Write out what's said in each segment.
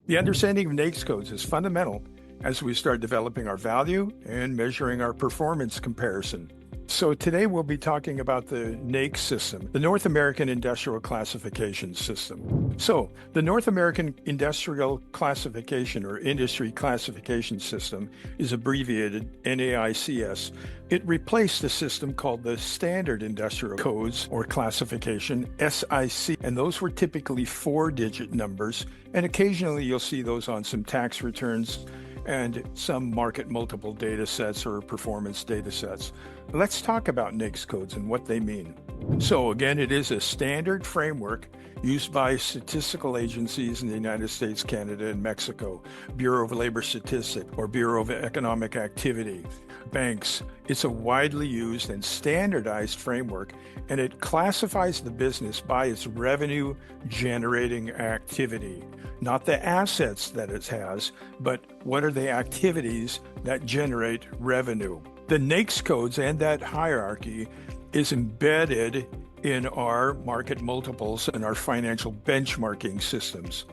The understanding of NAICS codes is fundamental as we start developing our value and measuring our performance comparison. So today we'll be talking about the NAICS system, the North American Industrial Classification System. So the North American Industrial Classification or Industry Classification System is abbreviated NAICS. It replaced the system called the Standard Industrial Codes or Classification, SIC, and those were typically 4-digit numbers, and occasionally you'll see those on some tax returns and some market multiple data sets or performance data sets. Let's talk about NAICS codes and what they mean. So again, it is a standard framework used by statistical agencies in the United States, Canada, and Mexico, Bureau of Labor Statistics or Bureau of Economic Activity, banks. It's a widely used and standardized framework, and it classifies the business by its revenue generating activity, not the assets that it has, but what are the activities that generate revenue. The NAICS codes and that hierarchy is embedded in our market multiples and our financial benchmarking systems.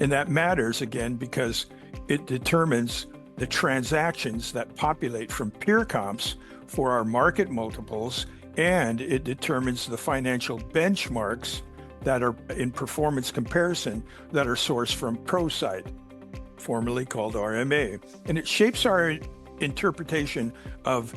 And that matters, again, because it determines the transactions that populate from peer comps for our market multiples, and it determines the financial benchmarks that are in performance comparison that are sourced from ProSite, formerly called RMA. And it shapes our interpretation of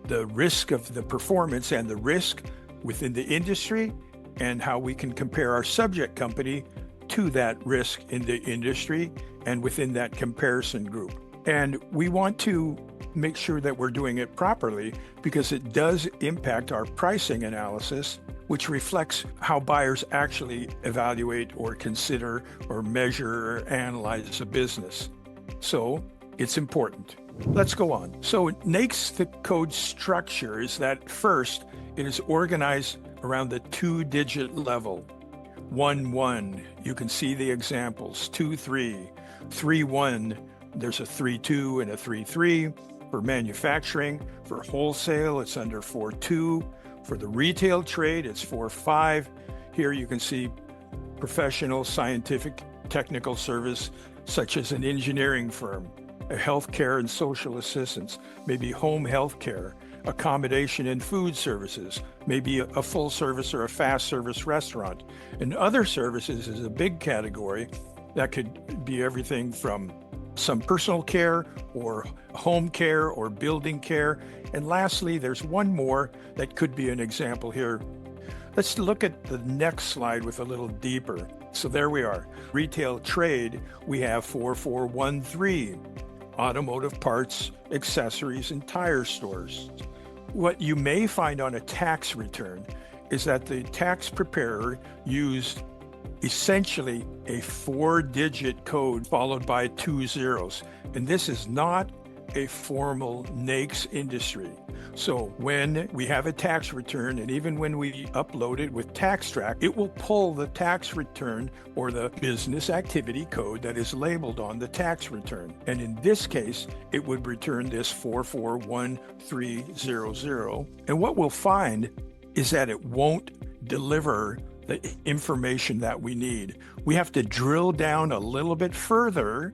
the risk of the performance and the risk within the industry and how we can compare our subject company to that risk in the industry and within that comparison group. And we want to make sure that we're doing it properly because it does impact our pricing analysis, which reflects how buyers actually evaluate or consider or measure or analyze a business. So it's important. Let's go on. So NAICS, the code structure is that first, it is organized around the 2-digit level. 1-1, you can see the examples. 2-3, 3-1, there's a 3-2 and a 3-3. For manufacturing, for wholesale, it's under 4-2. For the retail trade, it's 4-5. Here you can see professional, scientific, technical service, such as an engineering firm, a healthcare and social assistance, maybe home healthcare, accommodation and food services, maybe a full service or a fast service restaurant. And other services is a big category that could be everything from some personal care or home care or building care. And lastly, there's one more that could be an example here. Let's look at the next slide with a little deeper. So there we are. Retail trade, we have 4413. Automotive parts, accessories, and tire stores. What you may find on a tax return is that the tax preparer used essentially a 4-digit code followed by 2 zeros. And this is not a formal NAICS industry. So when we have a tax return, and even when we upload it with TaxTrack, it will pull the tax return or the business activity code that is labeled on the tax return. And in this case, it would return this 441300. And what we'll find is that it won't deliver the information that we need. We have to drill down a little bit further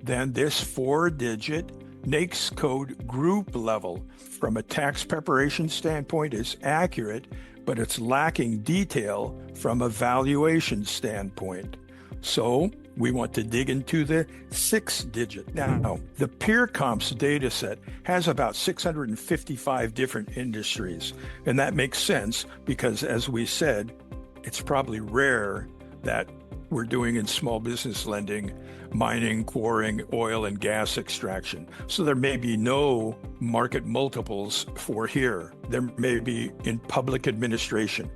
than this 4-digit NAICS code group level. From a tax preparation standpoint, it's accurate, but it's lacking detail from a valuation standpoint. So we want to dig into the 6-digit. Now, the peer comps data set has about 655 different industries, and that makes sense because, as we said, it's probably rare that we're doing in small business lending, mining, quarrying, oil and gas extraction. So there may be no market multiples for here. There may be in public administration.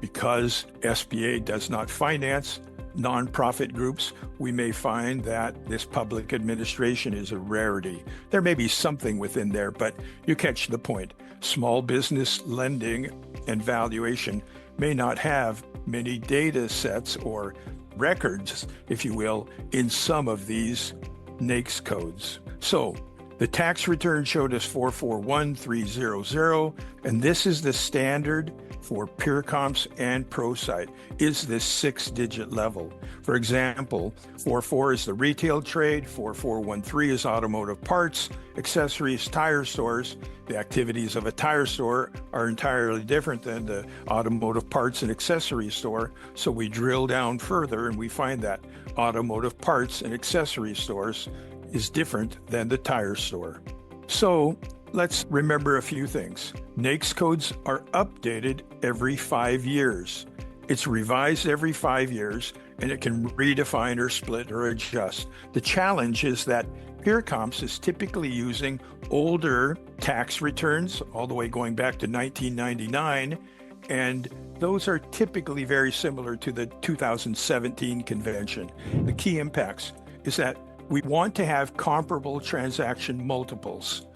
Because SBA does not finance nonprofit groups, we may find that this public administration is a rarity. There may be something within there, but you catch the point. Small business lending and valuation may not have many data sets or records, if you will, in some of these NAICS codes. So the tax return showed us 441300, and this is the standard for peer comps and ProSite is this 6-digit level. For example, 44 is the retail trade, 4413 is automotive parts, accessories, tire stores. The activities of a tire store are entirely different than the automotive parts and accessory store. So we drill down further and we find that automotive parts and accessory stores is different than the tire store. So let's remember a few things. NAICS codes are updated every 5 years. It's revised every 5 years, and it can redefine or split or adjust. The challenge is that peer comps is typically using older tax returns, all the way going back to 1999, and those are typically very similar to the 2017 convention. The key impacts is that we want to have comparable transaction multiples,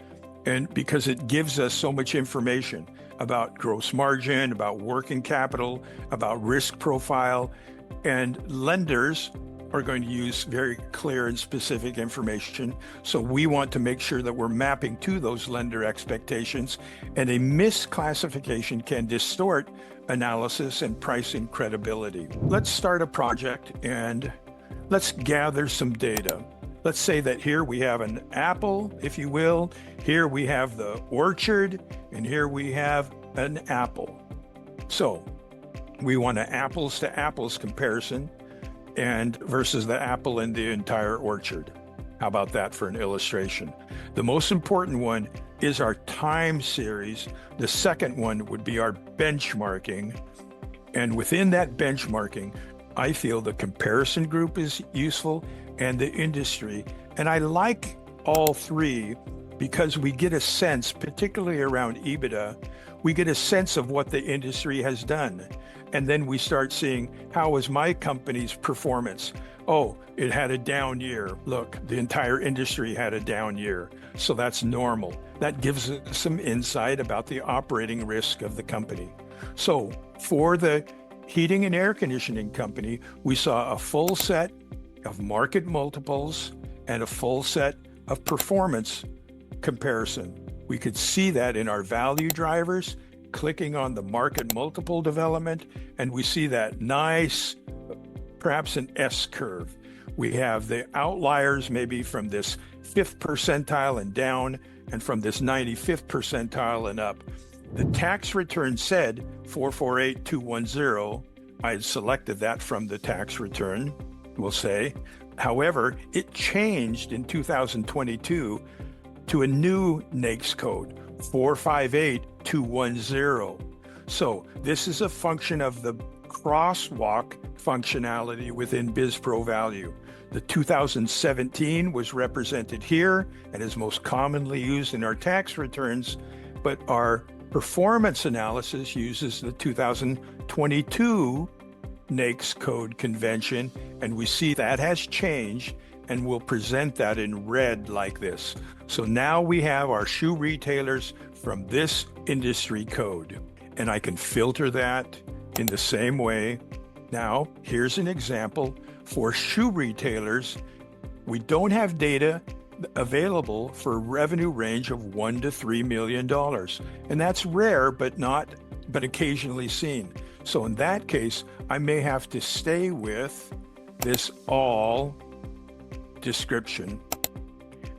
and because it gives us so much information about gross margin, about working capital, about risk profile, and lenders are going to use very clear and specific information. So we want to make sure that we're mapping to those lender expectations, and a misclassification can distort analysis and pricing credibility. Let's start a project and let's gather some data. Let's say that here we have an apple, if you will. Here we have the orchard, and here we have an apple. So we want an apples to apples comparison and versus the apple in the entire orchard. How about that for an illustration? The most important one is our time series. The second one would be our benchmarking. And within that benchmarking, I feel the comparison group is useful and the industry. And I like all three because we get a sense, particularly around EBITDA, we get a sense of what the industry has done. And then we start seeing, how was my company's performance? Oh, it had a down year. Look, the entire industry had a down year. So that's normal. That gives us some insight about the operating risk of the company. So for the heating and air conditioning company, we saw a full set of market multiples and a full set of performance comparison. We could see that in our value drivers, clicking on the market multiple development, and we see that nice, perhaps an S curve. We have the outliers maybe from this 5th percentile and down, and from this 95th percentile and up. The tax return said 448210. I had selected that from the tax return, we'll say. However, it changed in 2022 to a new NAICS code, 458210. So this is a function of the crosswalk functionality within BizPro Value. The 2017 was represented here and is most commonly used in our tax returns, but our performance analysis uses the 2022 NAICS code convention, and we see that has changed, and we'll present that in red like this. So now we have our shoe retailers from this industry code, and I can filter that in the same way. Now, here's an example for shoe retailers. We don't have data available for a revenue range of $1 to $3 million, and that's rare, but occasionally seen. So in that case, I may have to stay with this all description,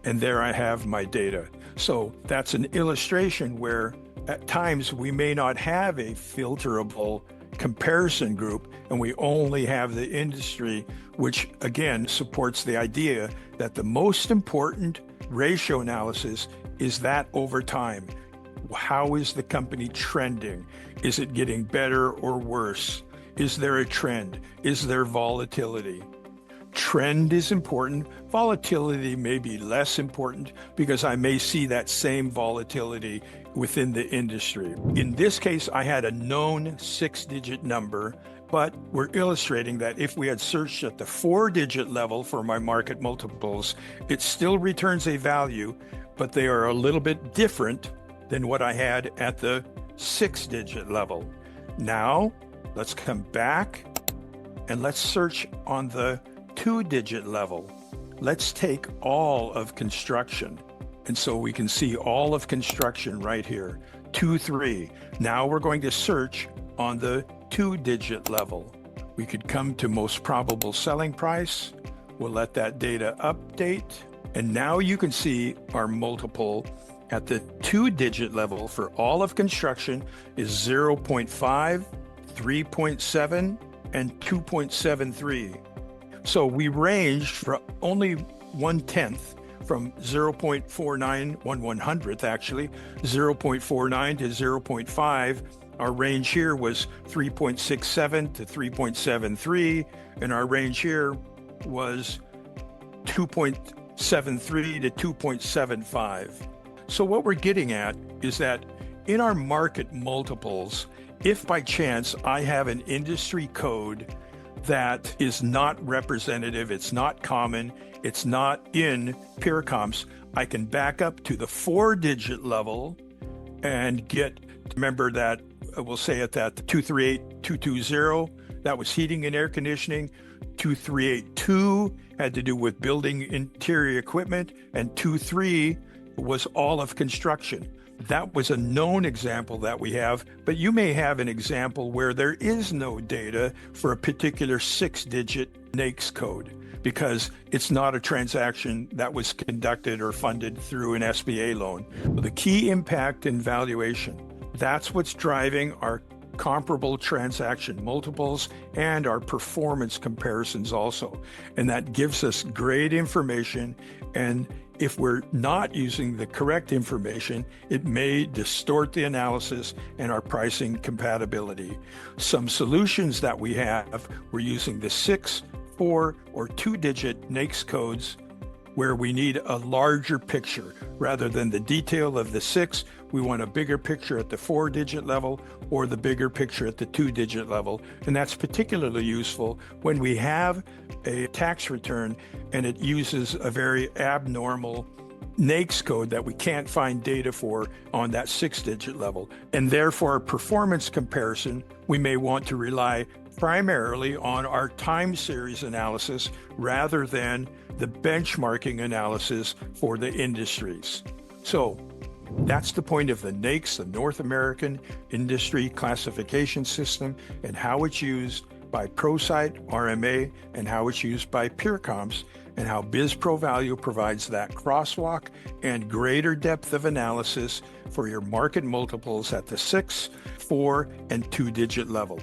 and there I have my data. So that's an illustration where at times we may not have a filterable comparison group, and we only have the industry, which again supports the idea that the most important ratio analysis is that over time. How is the company trending? Is it getting better or worse? Is there a trend? Is there volatility? Trend is important. Volatility may be less important because I may see that same volatility within the industry. In this case, I had a known 6-digit number, but we're illustrating that if we had searched at the 4-digit level for my market multiples, it still returns a value, but they are a little bit different than what I had at the 6-digit level. Now, let's come back and let's search on the 2-digit level. Let's take all of construction. And so we can see all of construction right here, 2, 3. Now we're going to search on the 2-digit level. We could come to most probable selling price. We'll let that data update. And now you can see our multiple at the 2-digit level for all of construction is 0.5, 3.7, and 2.73. So we ranged for only 1/10 from 0.49, 1/100th actually, 0.49 to 0.5. Our range here was 3.67 to 3.73, and our range here was 2.73 to 2.75. So what we're getting at is that in our market multiples, if by chance I have an industry code that is not representative, it's not common, it's not in peer comps, I can back up to the 4-digit level and remember that we'll say at that 238220, that was heating and air conditioning. 2382 had to do with building interior equipment, and 23 was all of construction. That was a known example that we have, but you may have an example where there is no data for a particular 6-digit NAICS code because it's not a transaction that was conducted or funded through an SBA loan. The key impact in valuation, that's what's driving our comparable transaction multiples and our performance comparisons also. And that gives us great information. And if we're not using the correct information, it may distort the analysis and our pricing compatibility. Some solutions that we have, we're using the 6, 4, or 2-digit NAICS codes where we need a larger picture. Rather than the detail of the 6, we want a bigger picture at the 4-digit level or the bigger picture at the 2-digit level. And that's particularly useful when we have a tax return and it uses a very abnormal NAICS code that we can't find data for on that 6-digit level. And therefore, performance comparison, we may want to rely primarily on our time series analysis rather than the benchmarking analysis for the industries. So that's the point of the NAICS, the North American Industry Classification System, and how it's used by ProSite, RMA, and how it's used by peer comps, and how BizProValue provides that crosswalk and greater depth of analysis for your market multiples at the 6, 4, and 2-digit level.